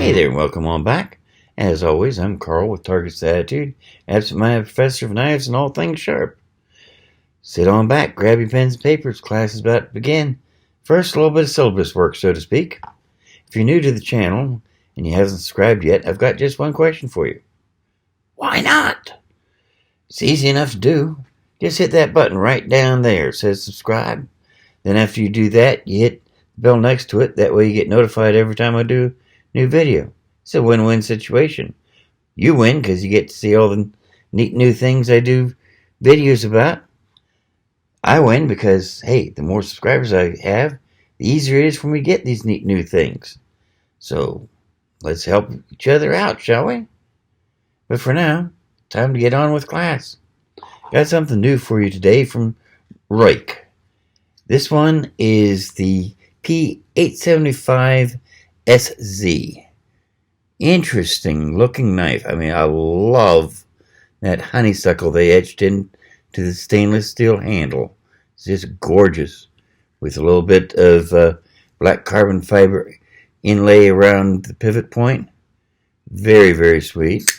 Hey there, and welcome on back. As always, I'm Carl with Target's Attitude, absent-minded professor of knives and all things sharp. Sit on back, grab your pens and papers, class is about to begin. First, a little bit of syllabus work, so to speak. If you're new to the channel and you haven't subscribed yet, I've got just one question for you. Why not? It's easy enough to do. Just hit that button right down there. It says subscribe. Then after you do that, you hit the bell next to it. That way you get notified every time I do a new video. It's a win-win situation. You win because you get to see all the neat new things I do videos about. I win because, hey, the more subscribers I have, the easier it is for me to get these neat new things. So, let's help each other out, shall we? But for now, time to get on with class. Got something new for you today from Ruike. This one is the P875-SZ. Interesting looking knife. I mean, I love that honeysuckle they etched into the stainless steel handle. It's just gorgeous, with a little bit of black carbon fiber inlay around the pivot point. Very, very sweet.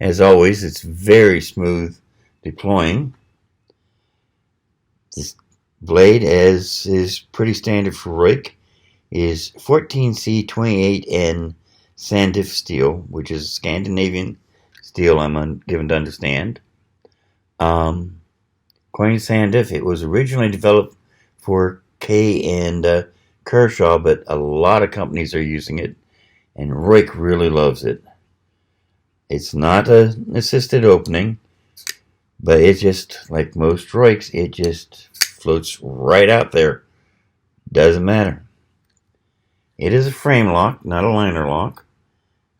As always, it's very smooth deploying. This blade, as is pretty standard for Ruike, is 14C28N Sandif steel, which is Scandinavian steel, I'm given to understand. According to Sandif, it was originally developed for K and Kershaw, but a lot of companies are using it, and Ruike really loves it. It's not an assisted opening, but it just, like most Ruikes, it just floats right out there. Doesn't matter. It is a frame lock, not a liner lock.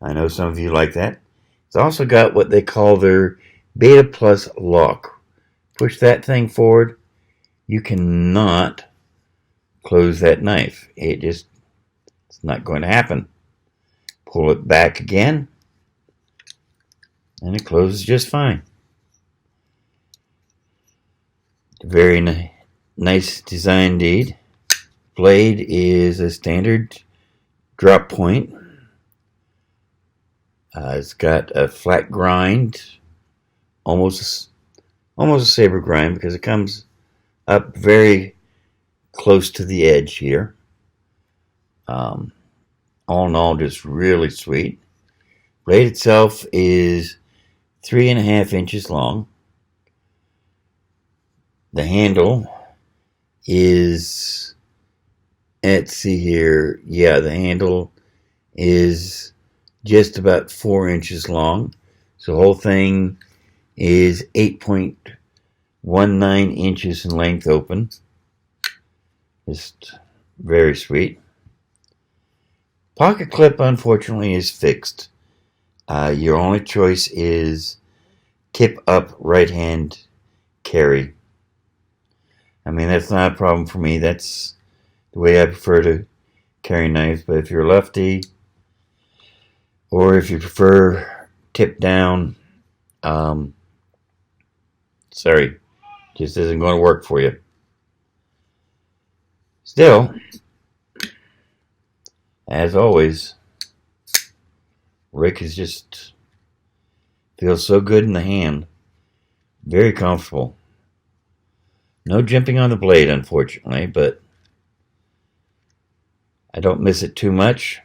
I know some of you like that. It's also got what they call their Beta Plus lock. Push that thing forward, you cannot close that knife. It's not going to happen. Pull it back again, and it closes just fine. Very nice design indeed. Blade is a standard drop point. It's got a flat grind, almost a saber grind, because it comes up very close to the edge here. All in all, just really sweet. Blade itself is 3.5 inches long. The handle is, let's see here, yeah, the handle is just about 4 inches long. So the whole thing is 8.19 inches in length open. Just very sweet. Pocket clip, unfortunately, is fixed. Your only choice is tip up right hand carry. I mean, that's not a problem for me. That's the way I prefer to carry knives. But if you're lefty, or if you prefer tip down, sorry, just isn't going to work for you. Still, as always, Ruike is just feels so good in the hand. Very comfortable. No jimping on the blade, unfortunately, but I don't miss it too much.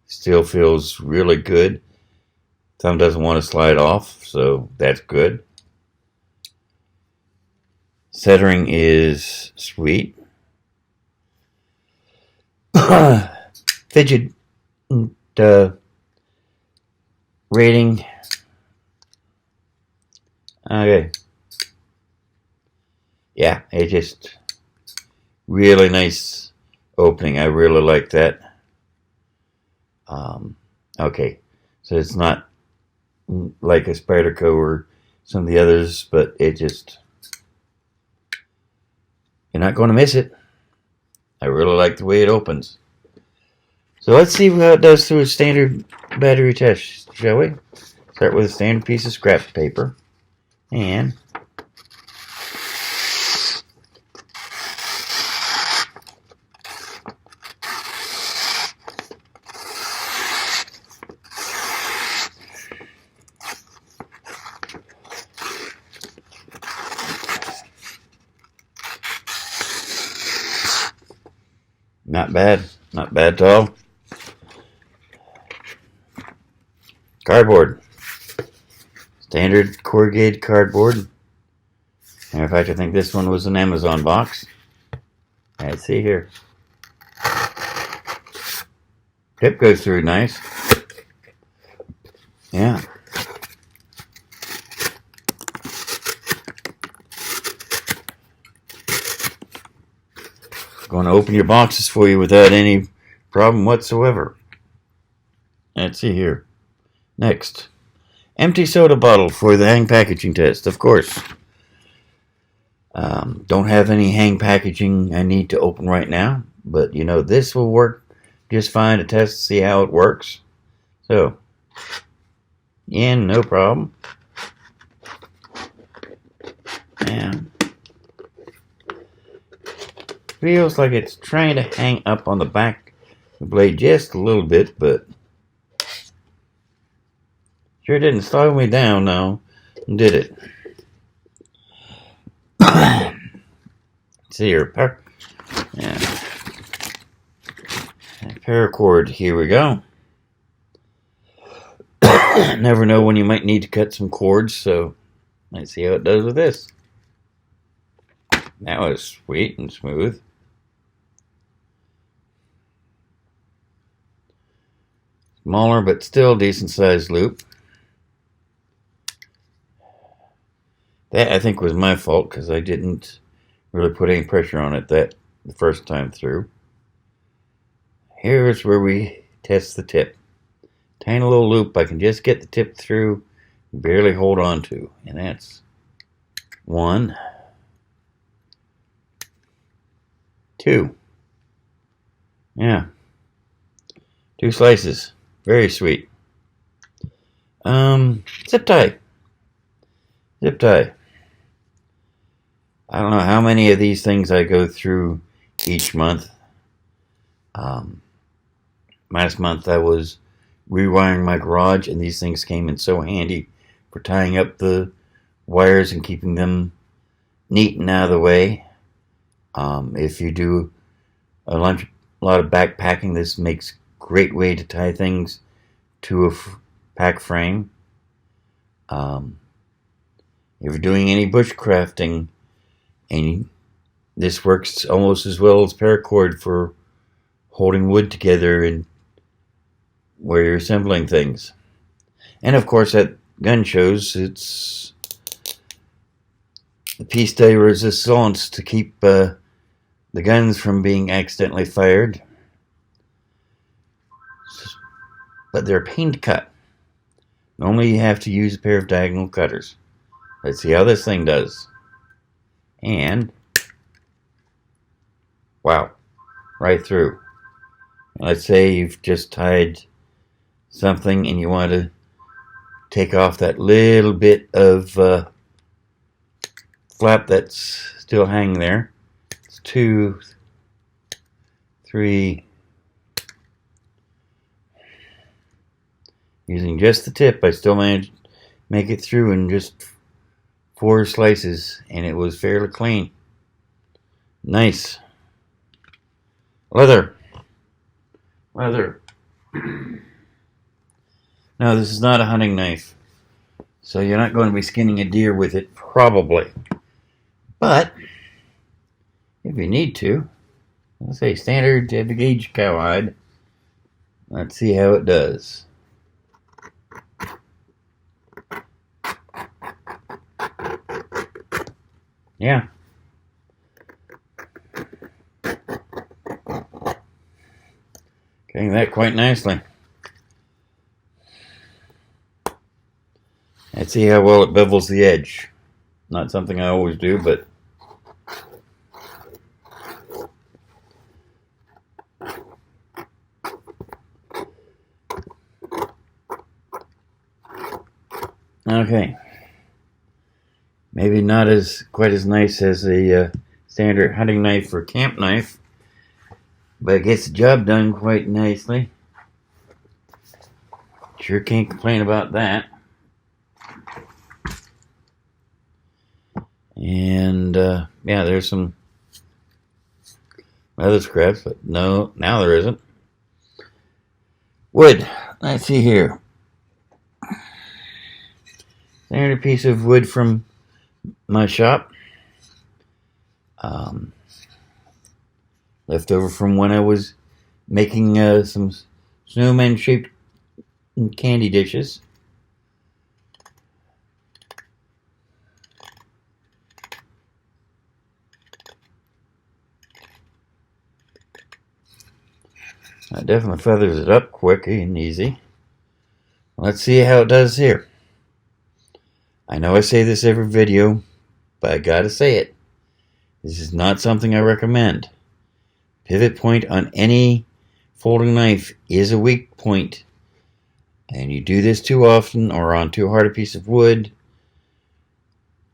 Still feels really good. Thumb doesn't want to slide off, so that's good. Centering is sweet. Fidget rating. Okay. Yeah, it just really nice opening. I really like that. Okay, so it's not like a Spyderco or some of the others, but it just, you're not going to miss it. I really like the way it opens. So let's see how it does through a standard battery test, shall we? Start with a standard piece of scrap paper. And Not bad. Not bad at all. Cardboard. Standard corrugated cardboard. Matter of fact, I think this one was an Amazon box. Let's see here. Tip goes through nice. Yeah. Going to open your boxes for you without any problem whatsoever. Let's see here. Next. Empty soda bottle for the hang packaging test, of course. Don't have any hang packaging I need to open right now, but you know, this will work just fine to test to see how it works. So, in, no problem. And feels like it's trying to hang up on the back of the blade just a little bit, but sure didn't slow me down, no, did it? See here, paracord. Here we go. Never know when you might need to cut some cords, so let's see how it does with this. That was sweet and smooth. Smaller, but still decent sized loop. That, I think, was my fault because I didn't really put any pressure on it the first time through. Here's where we test the tip. Tiny little loop I can just get the tip through, barely hold on to. And that's 1, 2. Yeah. 2 slices. Very sweet. Zip tie. Zip tie. I don't know how many of these things I go through each month. Last month I was rewiring my garage, and these things came in so handy for tying up the wires and keeping them neat and out of the way. If you do a lot of backpacking, this makes a great way to tie things to a pack frame. If you're doing any bushcrafting, and this works almost as well as paracord for holding wood together and where you're assembling things. And of course at gun shows, it's the piece de resistance to keep the guns from being accidentally fired. But they're a pain to cut. Normally you have to use a pair of diagonal cutters. Let's see how this thing does. And wow, right through. Let's say you've just tied something and you want to take off that little bit of flap that's still hanging there. It's 2, 3. Using just the tip, I still managed to make it through in just 4 slices, and it was fairly clean. Nice. Leather. Now, this is not a hunting knife, so you're not going to be skinning a deer with it, probably. But if you need to, let's say standard heavy gauge cowhide. Let's see how it does. Yeah. Getting that quite nicely. Let's see how well it bevels the edge. Not something I always do, but okay. Maybe not quite as nice as a standard hunting knife or camp knife, but it gets the job done quite nicely. Sure can't complain about that. And yeah, there's some other scraps, but no, now there isn't. Wood. Let's see here. There's a piece of wood from my shop. Left over from when I was making some snowman-shaped candy dishes. That definitely feathers it up quick and easy. Let's see how it does here. I know I say this every video, but I gotta say it. This is not something I recommend. Pivot point on any folding knife is a weak point. And you do this too often or on too hard a piece of wood,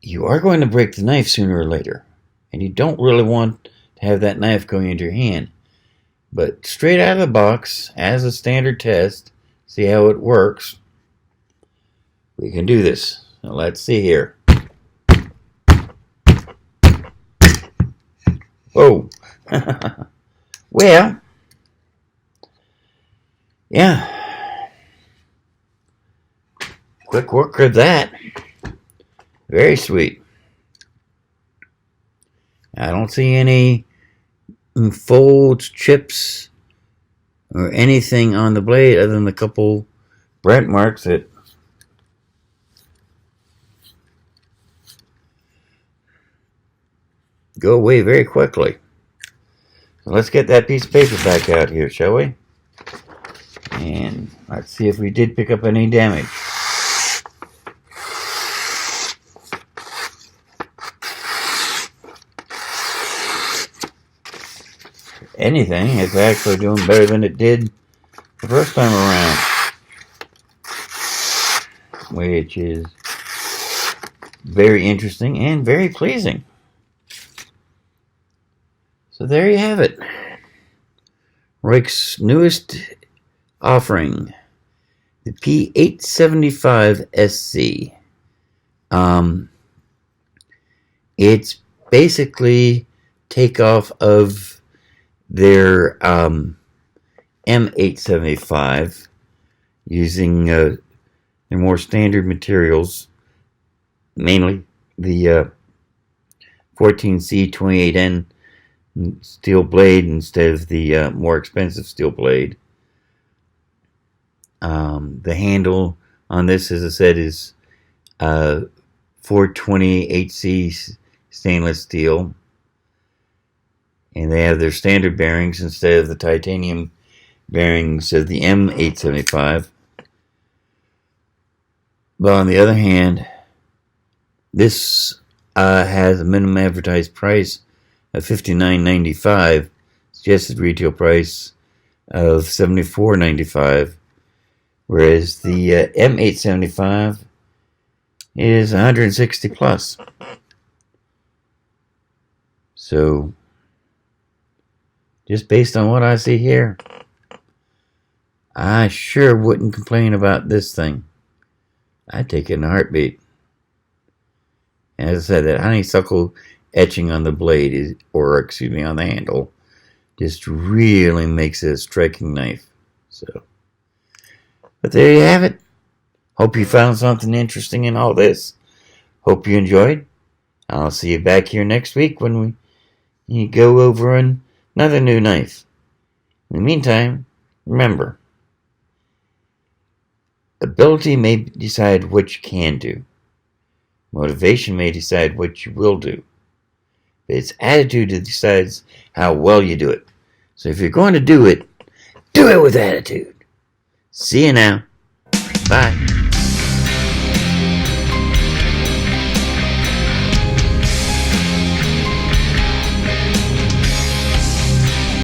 you are going to break the knife sooner or later. And you don't really want to have that knife going into your hand. But straight out of the box, as a standard test, see how it works. We can do this. Now let's see here. Whoa. Well, yeah. Quick work of that. Very sweet. I don't see any folds, chips, or anything on the blade other than a couple burnt marks that go away very quickly. So let's get that piece of paper back out here, shall we? And let's see if we did pick up any damage. Anything, it's actually doing better than it did the first time around, which is very interesting and very pleasing. So there you have it. Ruike's newest offering, the P875-SZ. It's basically takeoff of their M875 using their more standard materials, mainly the 14C28N steel blade instead of the more expensive steel blade. The handle on this, as I said, is 428C stainless steel. And they have their standard bearings instead of the titanium bearings of the M875. But on the other hand, this has a minimum advertised price of $59.95, suggested retail price of $74.95, whereas the M875 is $160 plus. So, just based on what I see here, I sure wouldn't complain about this thing. I'd take it in a heartbeat. As I said, that honeysuckle etching on the blade, on the handle, just really makes it a striking knife. So, but there you have it. Hope you found something interesting in all this. Hope you enjoyed. I'll see you back here next week when we go over another new knife. In the meantime, remember, ability may decide what you can do. Motivation may decide what you will do. But it's attitude that decides how well you do it. So if you're going to do it with attitude. See you now. Bye.